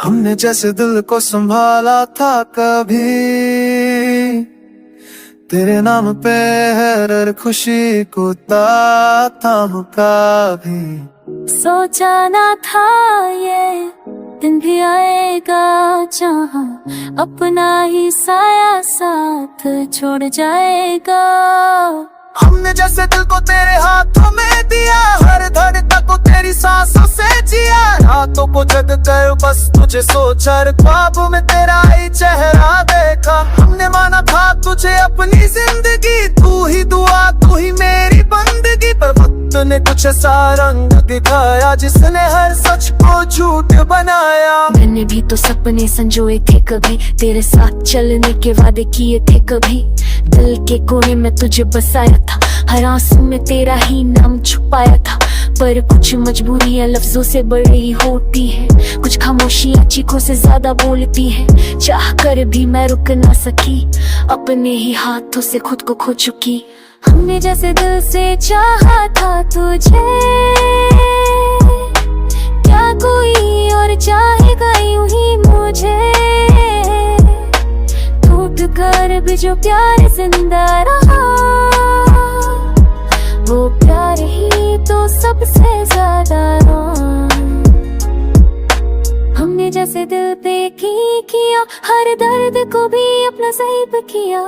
हमने जैसे दिल को संभाला था कभी, तेरे नाम पे हर खुशी को था कभी। सोचा ना था ये दिन भी आएगा जहाँ अपना ही साया साथ छोड़ जाएगा। हमने जैसे दिल को तेरे हाथों में दिया, हर धड़कन को तेरी सांसों से जिया। रातों को जग कर बस तुझे सोचा, ख्वाब में तेरा ही चेहरा देखा। हमने माना था तुझे अपनी जिंदगी, तू ही दुआ तू ही मेरी बंदगी। पर वक्त ने कुछ ऐसा रंग दिखाया जिसने हर सच को झूठ बनाया। मैंने भी तो सपने संजोए थे कभी, तेरे साथ चलने के वादे किए थे कभी। दिल के कोने में तुझे बसाया था, हर आंसू में तेरा ही नाम छुपाया था। पर कुछ मजबूरियां लफ्जों से बड़ी होती है, कुछ खामोशियां चीखों से ज्यादा बोलती है। चाह कर भी मैं रुक ना सकी, अपने ही हाथों से खुद को खो चुकी। हमने जैसे दिल से चाहा था तुझे, क्या कोई और चाहेगा यूं ही मुझे। टूट कर भी जो प्यार जिंदा रहा, वो प्यार ही तो सबसे ज्यादा रहा। हमने जैसे दिल पे किया, हर दर्द को भी अपना सही पे किया।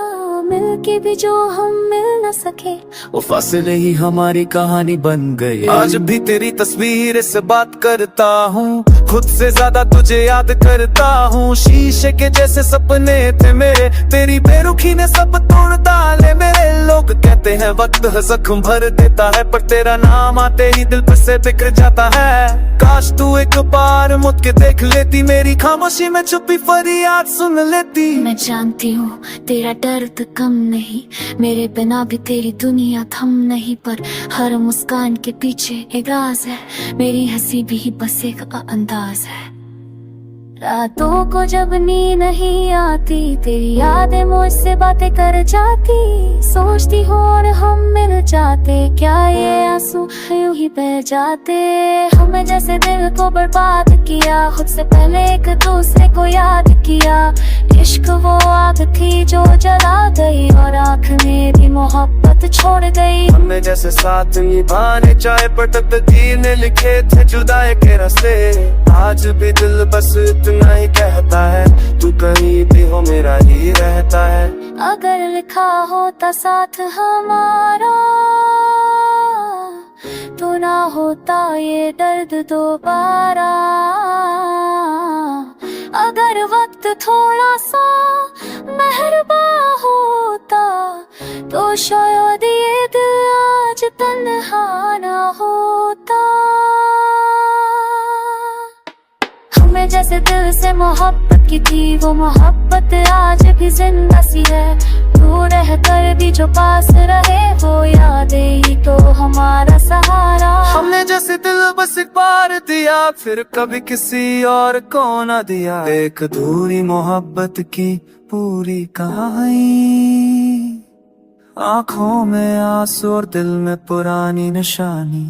मिलके भी जो हम मिल न सके, वो फासले ही हमारी कहानी बन गई। आज भी तेरी तस्वीर से बात करता हूँ, खुद से ज्यादा तुझे याद करता हूँ। शीशे के जैसे सपने थे मेरे, तेरी बेरुखी ने सब तोड़ डाले मेरे। लोग कहते हैं वक्त जख्म भर देता है, पर तेरा नाम आते ही दिल पर से बिखर जाता है। काश तू एक बार मुझ के देख लेती, मेरी खामोशी में छुपी फरियाद सुन लेती। मैं जानती हूँ तेरा दर्द कम नहीं, मेरे बिना भी तेरी दुनिया थम नहीं। पर हर मुस्कान के पीछे एक राज है, मेरी हंसी भी बस एक अंदाज है। रातों को जब नींद नहीं आती, तेरी यादें मुझसे बातें कर जाती। सोचती हूँ और हम मिल जाते, क्या ये आंसू यूं ही बह जाते। हमें जैसे दिल को बर्बाद किया, खुद से पहले एक दूसरे को याद किया। इश्क वो आग थी जो जला गई, और आँख में भी मोहब्बत छोड़ गई। हमने जैसे साथ निभाने चाहे, पर तकदीर ने लिखे थे जुदाई के रास्ते। आज भी दिल बस इतना ही कहता है, तू कहीं भी हो मेरा ही रहता है। अगर लिखा होता साथ हमारा, तो ना होता ये दर्द दोबारा। अगर वक्त थोड़ा सा मेहरबान होता, तो शायद ये दिल आज तन्हा ना होता। हमें जैसे दिल से मोहब्बत की थी, वो मोहब्बत आज भी जिंदा सी है। दूर रह कर भी जो पास रहे, वो यादें ही तो हमारा सहारा। हमने जैसे दिल बस एक बार दिया, फिर कभी किसी और को न दिया। एक अधूरी मोहब्बत की पूरी कहानी, आँखों में आंसू और दिल में पुरानी निशानी।